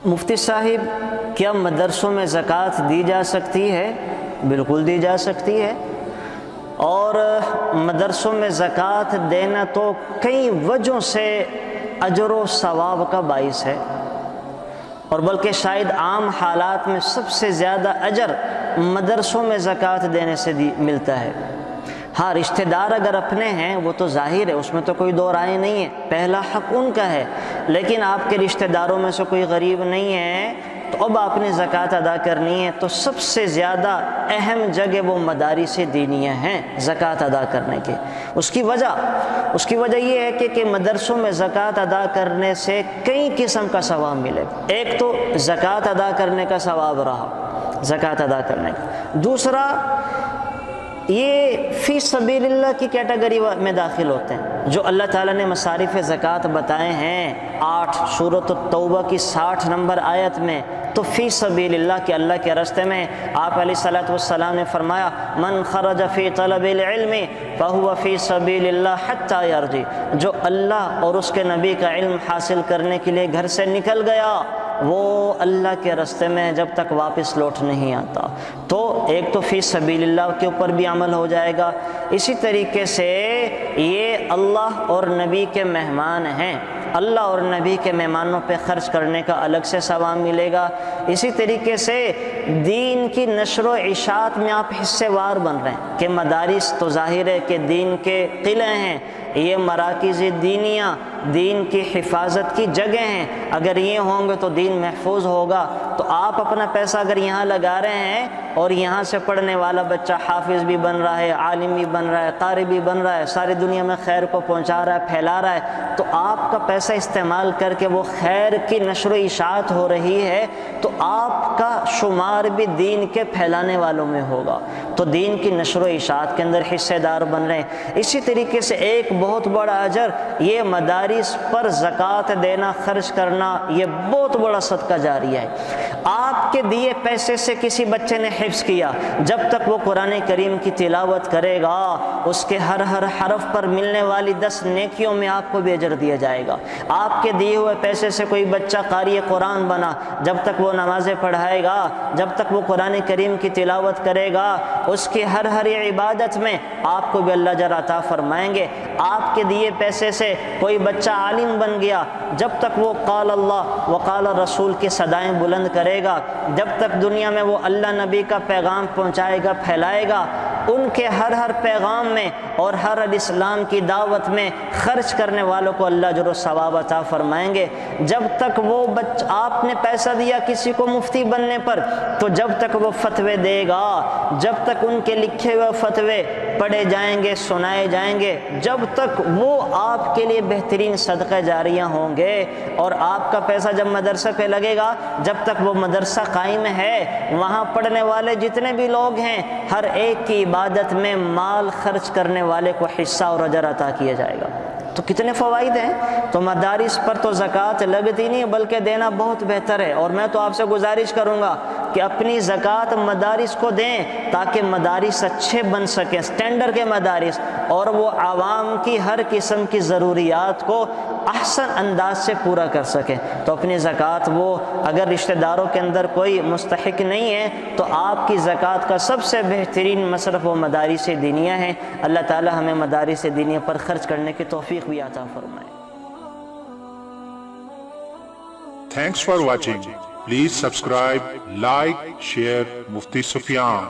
مفتی صاحب، کیا مدرسوں میں زکوٰۃ دی جا سکتی ہے؟ بالکل دی جا سکتی ہے، اور مدرسوں میں زکوٰۃ دینا تو کئی وجہوں سے اجر و ثواب کا باعث ہے، اور بلکہ شاید عام حالات میں سب سے زیادہ اجر مدرسوں میں زکوٰۃ دینے سے ملتا ہے۔ ہاں، رشتہ دار اگر اپنے ہیں وہ تو ظاہر ہے، اس میں تو کوئی دو رائے نہیں ہے، پہلا حق ان کا ہے، لیکن آپ کے رشتہ داروں میں سے کوئی غریب نہیں ہے تو اب آپ نے زکوٰۃ ادا کرنی ہے، تو سب سے زیادہ اہم جگہ وہ مدارس دینیہ ہیں زکوٰۃ ادا کرنے کے۔ اس کی وجہ یہ ہے کہ مدرسوں میں زکوٰۃ ادا کرنے سے کئی قسم کا ثواب ملے۔ ایک تو زکوٰۃ ادا کرنے کا ثواب رہا، زکوٰۃ ادا کرنے کا۔ دوسرا، یہ فی سبیل اللہ کی کیٹیگری میں داخل ہوتے ہیں، جو اللہ تعالیٰ نے مصارف زکوٰۃ بتائے ہیں 8 سورۃ التوبہ کی 60 نمبر آیت میں، تو فی سبیل اللہ کے اللہ کے راستے میں آپ علیہ الصلوۃ والسلام نے فرمایا من خرج فی طلب العلم فہو فی سبیل اللہ حتی یرجع، جو اللہ اور اس کے نبی کا علم حاصل کرنے کے لیے گھر سے نکل گیا وہ اللہ کے راستے میں جب تک واپس لوٹ نہیں آتا۔ تو ایک تو فی سبیل اللہ کے اوپر بھی عمل ہو جائے گا، اسی طریقے سے یہ اللہ اور نبی کے مہمان ہیں، اللہ اور نبی کے مہمانوں پہ خرچ کرنے کا الگ سے ثواب ملے گا۔ اسی طریقے سے دین کی نشر و اشاعت میں آپ حصے وار بن رہے ہیں کہ مدارس تو ظاہر ہے کہ دین کے قلعے ہیں، یہ مراکز دینیہ دین کی حفاظت کی جگہ ہیں، اگر یہ ہوں گے تو دین محفوظ ہوگا۔ تو آپ اپنا پیسہ اگر یہاں لگا رہے ہیں اور یہاں سے پڑھنے والا بچہ حافظ بھی بن رہا ہے، عالم بھی بن رہا ہے، قاری بھی بن رہا ہے، ساری دنیا میں خیر کو پہنچا رہا ہے، پھیلا رہا ہے، تو آپ کا پیسہ استعمال کر کے وہ خیر کی نشر و اشاعت ہو رہی ہے، تو آپ کا شمار بھی دین کے پھیلانے والوں میں ہوگا، تو دین کی نشر و اشاعت کے اندر حصے دار بن رہے ہیں۔ اسی طریقے سے ایک بہت بڑا اجر یہ مدارس پر زکوٰۃ دینا، خرچ کرنا، یہ بہت بڑا صدقہ جاریہ ہے۔ آپ کے دیے پیسے سے کسی بچے نے حفظ کیا، جب تک وہ قرآن کریم کی تلاوت کرے گا اس کے ہر حرف پر ملنے والی 10 نیکیوں میں آپ کو بھی اجر دیا جائے گا۔ آپ کے دیے ہوئے پیسے سے کوئی بچہ قاری قرآن بنا، جب تک وہ نمازیں پڑھائے گا، جب تک وہ قرآن کریم کی تلاوت کرے گا، اس کی ہر عبادت میں آپ کو بھی اللہ اجر عطا فرمائیں گے۔ آپ کے دیے پیسے سے کوئی بچہ عالم بن گیا، جب تک وہ قال اللہ وقال رسول کی صدائیں بلند کرے گا، جب تک دنیا میں وہ اللہ نبی کا پیغام پہنچائے گا، پھیلائے گا، ان کے ہر پیغام میں اور ہر اسلام کی دعوت میں خرچ کرنے والوں کو اللہ اجر و ثواب عطا فرمائیں گے۔ جب تک وہ آپ نے پیسہ دیا کسی کو مفتی بننے پر، تو جب تک وہ فتوے دے گا، جب تک ان کے لکھے ہوئے فتوے پڑھے جائیں گے، سنائے جائیں گے، جب تک وہ آپ کے لیے بہترین صدقہ جاریہ ہوں گے، اور آپ کا پیسہ جب مدرسہ پہ لگے گا، جب تک وہ مدرسہ قائم ہے، وہاں پڑھنے والے جتنے بھی لوگ ہیں، ہر ایک کی عبادت میں مال خرچ کرنے والے کو حصہ اور اجر عطا کیا جائے گا۔ تو کتنے فوائد ہیں۔ تو مدارس پر تو زکوٰۃ لگتی نہیں، بلکہ دینا بہت بہتر ہے، اور میں تو آپ سے گزارش کروں گا کہ اپنی زکوٰۃ مدارس کو دیں تاکہ مدارس اچھے بن سکیں، اسٹینڈرڈ کے مدارس، اور وہ عوام کی ہر قسم کی ضروریات کو احسن انداز سے پورا کر سکیں۔ تو اپنی زکوٰۃ وہ اگر رشتہ داروں کے اندر کوئی مستحق نہیں ہے تو آپ کی زکوٰۃ کا سب سے بہترین مصرف وہ مدارس دینیہ ہیں۔ اللہ تعالی ہمیں مدارس دینیہ پر خرچ کرنے کی توفیق بھی عطا فرمائے۔ Thanks for watching. Please subscribe, like, share Mufti Sufyan.